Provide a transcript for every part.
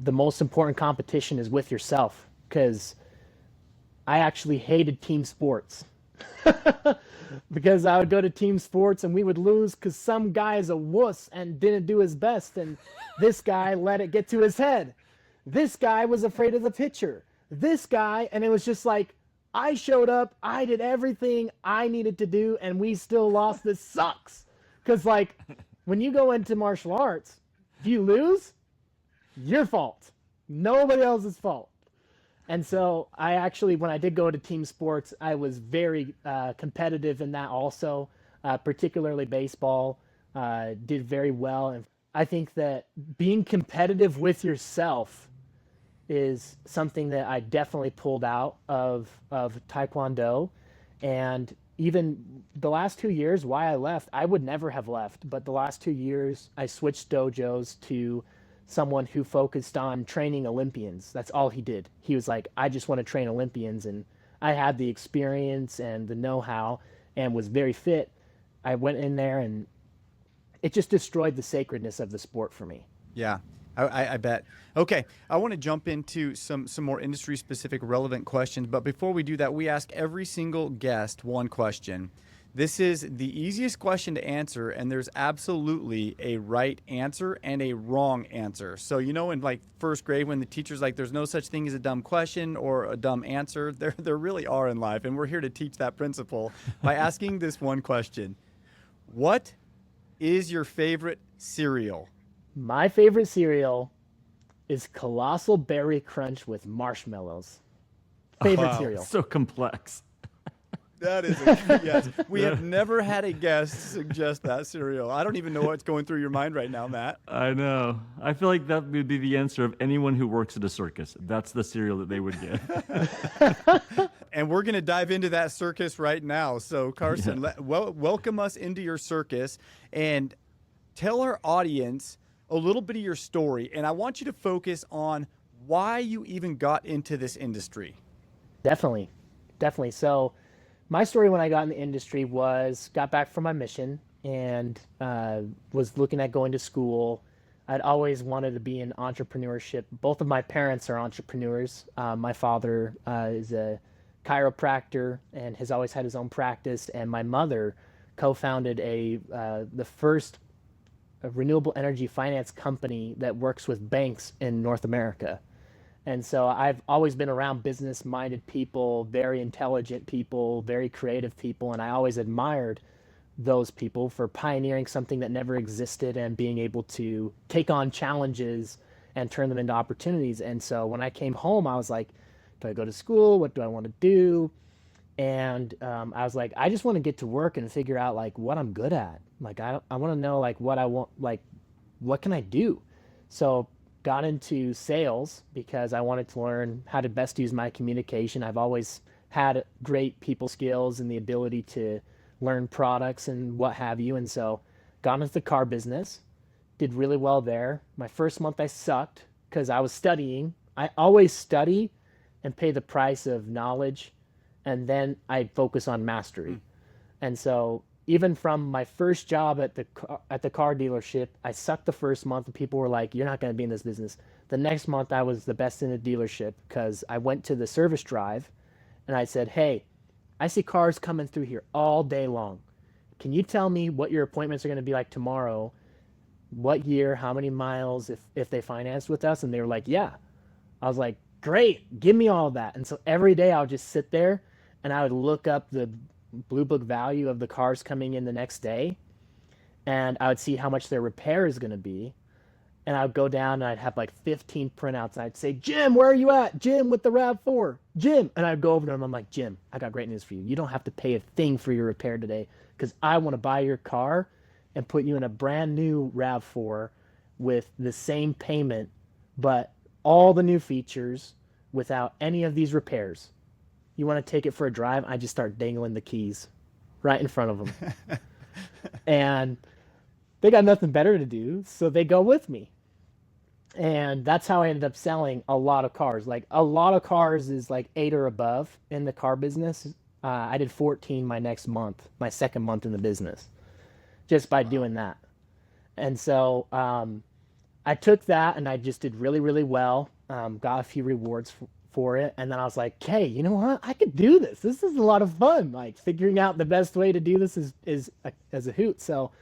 the most important competition is with yourself, because I actually hated team sports. Because I would go to team sports and we would lose because some guy is a wuss and didn't do his best, and this guy let it get to his head. This guy was afraid of the pitcher. This guy, and it was just like, I showed up, I did everything I needed to do, and we still lost. This sucks. Because, like, when you go into martial arts, if you lose, your fault. Nobody else's fault. And so I actually, when I did go to team sports, I was very competitive in that also, particularly baseball, did very well. And I think that being competitive with yourself is something that I definitely pulled out of Taekwondo. And even the last 2 years, why I left, I would never have left. But the last 2 years, I switched dojos to someone who focused on training Olympians. That's all he did. He was like, I just want to train Olympians. And I had the experience and the know-how and was very fit. I went in there and it just destroyed the sacredness of the sport for me. Yeah, I bet. Okay, I want to jump into some more industry-specific relevant questions. But before we do that, we ask every single guest one question. This is the easiest question to answer, and there's absolutely a right answer and a wrong answer. So, you know, in like first grade when the teacher's like, there's no such thing as a dumb question or a dumb answer, there really are in life, and we're here to teach that principle by asking this one question. What is your favorite cereal? My favorite cereal is Colossal Berry Crunch with marshmallows. Favorite cereal. So complex. That is yes. We have never had a guest suggest that cereal. I don't even know what's going through your mind right now, Matt. I know. I feel like that would be the answer of anyone who works at a circus. That's the cereal that they would get. And we're going to dive into that circus right now. So, Carson, welcome us into your circus and tell our audience a little bit of your story. And I want you to focus on why you even got into this industry. Definitely. So my story when I got in the industry was got back from my mission and was looking at going to school. I'd always wanted to be in entrepreneurship. Both of my parents are entrepreneurs. My father is a chiropractor and has always had his own practice. And my mother co-founded the first renewable energy finance company that works with banks in North America. And so I've always been around business-minded people, very intelligent people, very creative people, and I always admired those people for pioneering something that never existed and being able to take on challenges and turn them into opportunities. And so when I came home, I was like, do I go to school? What do I want to do? And I was like, I just want to get to work and figure out like what I'm good at. Like I want to know like what I want, like what can I do? So got into sales because I wanted to learn how to best use my communication. I've always had great people skills and the ability to learn products and what have you. And so got into the car business, did really well there. My first month I sucked because I was studying. I always study and pay the price of knowledge, and then I focus on mastery. And so even from my first job at the car dealership, I sucked the first month and people were like, you're not going to be in this business. The next month I was the best in the dealership because I went to the service drive and I said, hey, I see cars coming through here all day long. Can you tell me what your appointments are going to be like tomorrow? What year, how many miles, if they financed with us? And they were like, yeah. I was like, great, give me all of that. And so every day I would just sit there and I would look up the Blue Book value of the cars coming in the next day, and I would see how much their repair is going to be, and I would go down and I'd have like 15 printouts, and I'd say, Jim, where are you at? Jim with the RAV4, Jim. And I'd go over to him. I'm like, Jim, I got great news for you. You don't have to pay a thing for your repair today because I want to buy your car and put you in a brand new RAV4 with the same payment, but all the new features without any of these repairs. You want to take it for a drive? I just start dangling the keys right in front of them. And they got nothing better to do, so they go with me. And that's how I ended up selling a lot of cars. Like a lot of cars is like 8 or above in the car business. I did 14 my next month, my second month in the business, just by doing that. And so I I took that and I just did really, really well. Got a few rewards for it. And then I was like, okay, you know what? I could do this. This is a lot of fun. Like figuring out the best way to do this as a hoot. So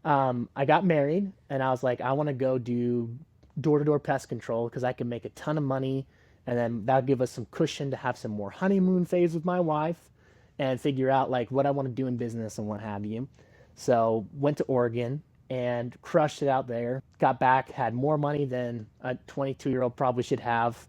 I got married and I was like, I want to go do door-to-door pest control because I can make a ton of money. And then that'll give us some cushion to have some more honeymoon phase with my wife and figure out like what I want to do in business and what have you. So went to Oregon and crushed it out there. Got back, had more money than a 22-year-old probably should have,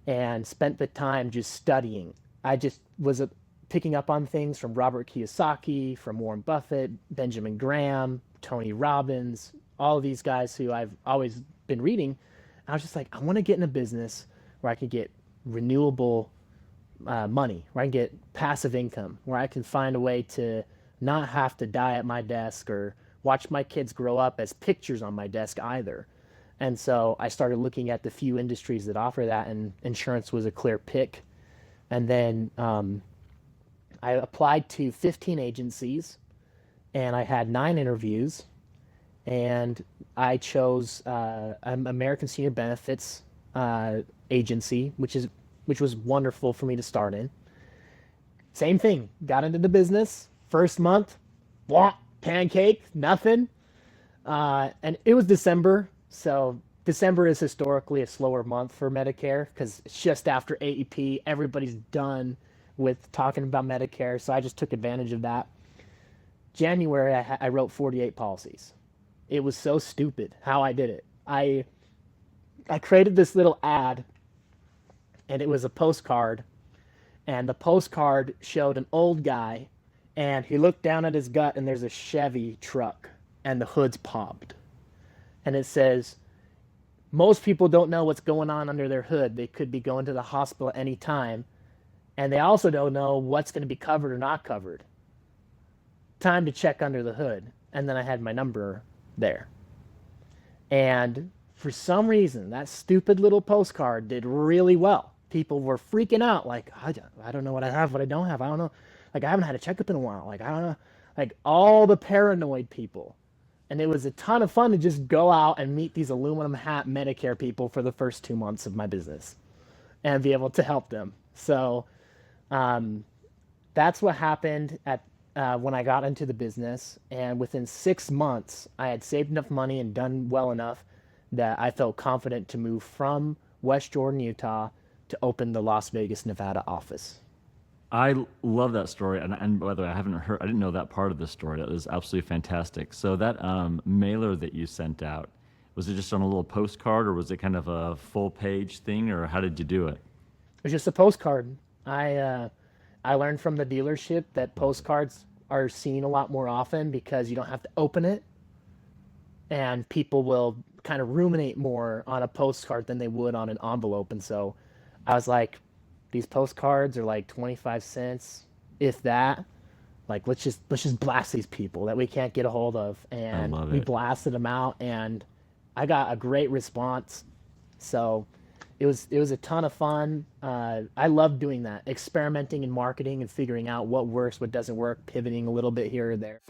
and spent the time just studying. I just was picking up on things from Robert Kiyosaki, from Warren Buffett, Benjamin Graham, Tony Robbins, all of these guys who I've always been reading. I was just like, I want to get in a business where I can get renewable money, where I can get passive income, where I can find a way to not have to die at my desk or watch my kids grow up as pictures on my desk either. And so I started looking at the few industries that offer that, and insurance was a clear pick. And then I applied to 15 agencies, and I had 9 interviews, and I chose an American Senior Benefits agency, which was wonderful for me to start in. Same thing, got into the business. First month, pancake, nothing. And it was December, so December is historically a slower month for Medicare because it's just after AEP. Everybody's done with talking about Medicare, so I just took advantage of that. January, I wrote 48 policies. It was so stupid how I did it. I created this little ad, and it was a postcard, and the postcard showed an old guy, and he looked down at his gut, and there's a Chevy truck, and the hood's popped. And it says, most people don't know what's going on under their hood. They could be going to the hospital at any time, and they also don't know what's going to be covered or not covered. Time to check under the hood. And then I had my number there. And for some reason, that stupid little postcard did really well. People were freaking out, like, I don't know what I have, what I don't have. I don't know. Like, I haven't had a checkup in a while. Like, I don't know. Like, all the paranoid people. And it was a ton of fun to just go out and meet these aluminum hat Medicare people for the first 2 months of my business and be able to help them. So that's what happened when I got into the business. And within 6 months, I had saved enough money and done well enough that I felt confident to move from West Jordan, Utah, to open the Las Vegas, Nevada office. I love that story, and by the way, I didn't know that part of the story. That was absolutely fantastic. So that mailer that you sent out, was it just on a little postcard, or was it kind of a full-page thing, or how did you do it? It was just a postcard. I learned from the dealership that postcards are seen a lot more often because you don't have to open it, and people will kind of ruminate more on a postcard than they would on an envelope. And so I was like, these postcards are like 25 cents, if that. Like, let's just blast these people that we can't get a hold of. And we blasted them out, and I got a great response. So it was a ton of fun. I love doing that, experimenting in marketing and figuring out what works, what doesn't work, pivoting a little bit here or there.